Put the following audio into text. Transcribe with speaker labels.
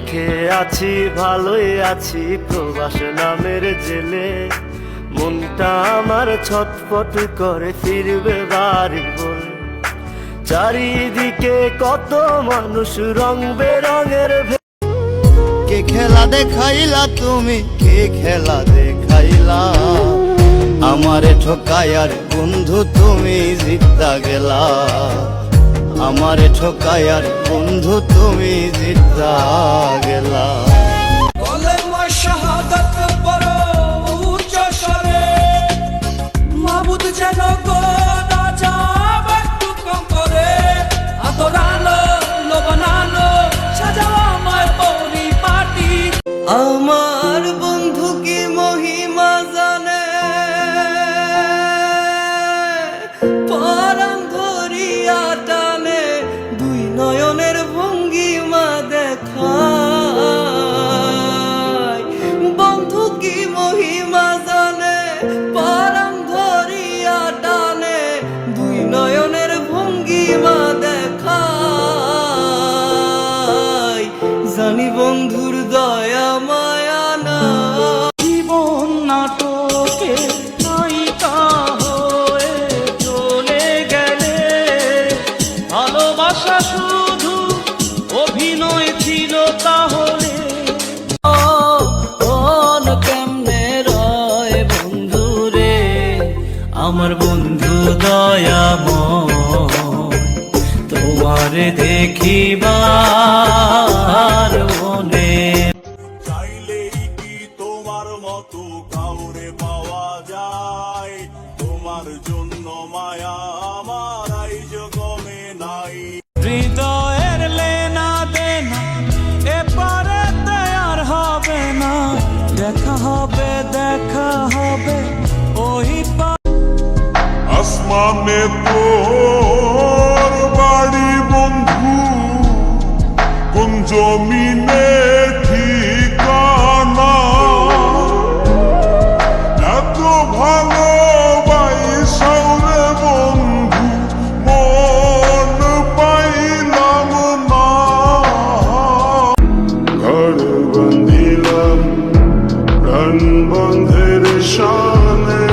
Speaker 1: সুখে আছি ভালোই আছি প্রবাস নামের জেলে, মনটা আমার ছটফট করে ফিরবে বাড়ি বলে। চারিদিকে কত মানুষ রং বেরঙের,
Speaker 2: কে খেলা দেখাইলা তুমি, কে খেলা দেখাইলা, আমারে ঠকায়ার বন্ধু তুমি জিতা গেলা, আমারে ঠকায়ার বন্ধু তুমি জিতা গেলা।
Speaker 3: কলেমা শাহাদাত পড়ো উচ্চ স্বরে, মাবুদ যেন গো না যাব একটু কম করে, আদরালো লোবানালো সাজাও আমার পরিপাটি।
Speaker 2: আমার বন্ধু কি মহিমা জানে, পরাণ ধরিয়া টানে দুই নয়নের ভঙ্গিমা দেখায়। বন্ধু কি মহিমা জানে, পরাণ ধরিয়া টানে দুই নয়নের ভঙ্গিমা দেখায়। জানি বন্ধুর দয়া মায়া না,
Speaker 3: জীবন নাটকে নায়িকা হয়ে চলে গেলে, ভালোবাসা শুধু অভিনয় ছিল তাহলে।
Speaker 2: মন কেমনে রয় বন্ধু রে, আমার বন্ধু দয়াময়, তোমারে দেখিবার মনে।
Speaker 4: চাইলেই কি তোমার মতো কাউরে পাওয়া যায়, তোমার জন্য মায়া আমার এই জগমে নাই।
Speaker 3: হৃদয়ের লেনা দেনা এপারে তৈয়ার হবে না, দেখা হবে ওই
Speaker 4: আসমানে তোর বাড়ি বন্ধু, কোন জমিনে ঠিকানা, এত ভালোবাসাও রে বন্ধু মন পাইলাম না। ঘর বান্ধিলাম প্রাণ বন্ধের শানে,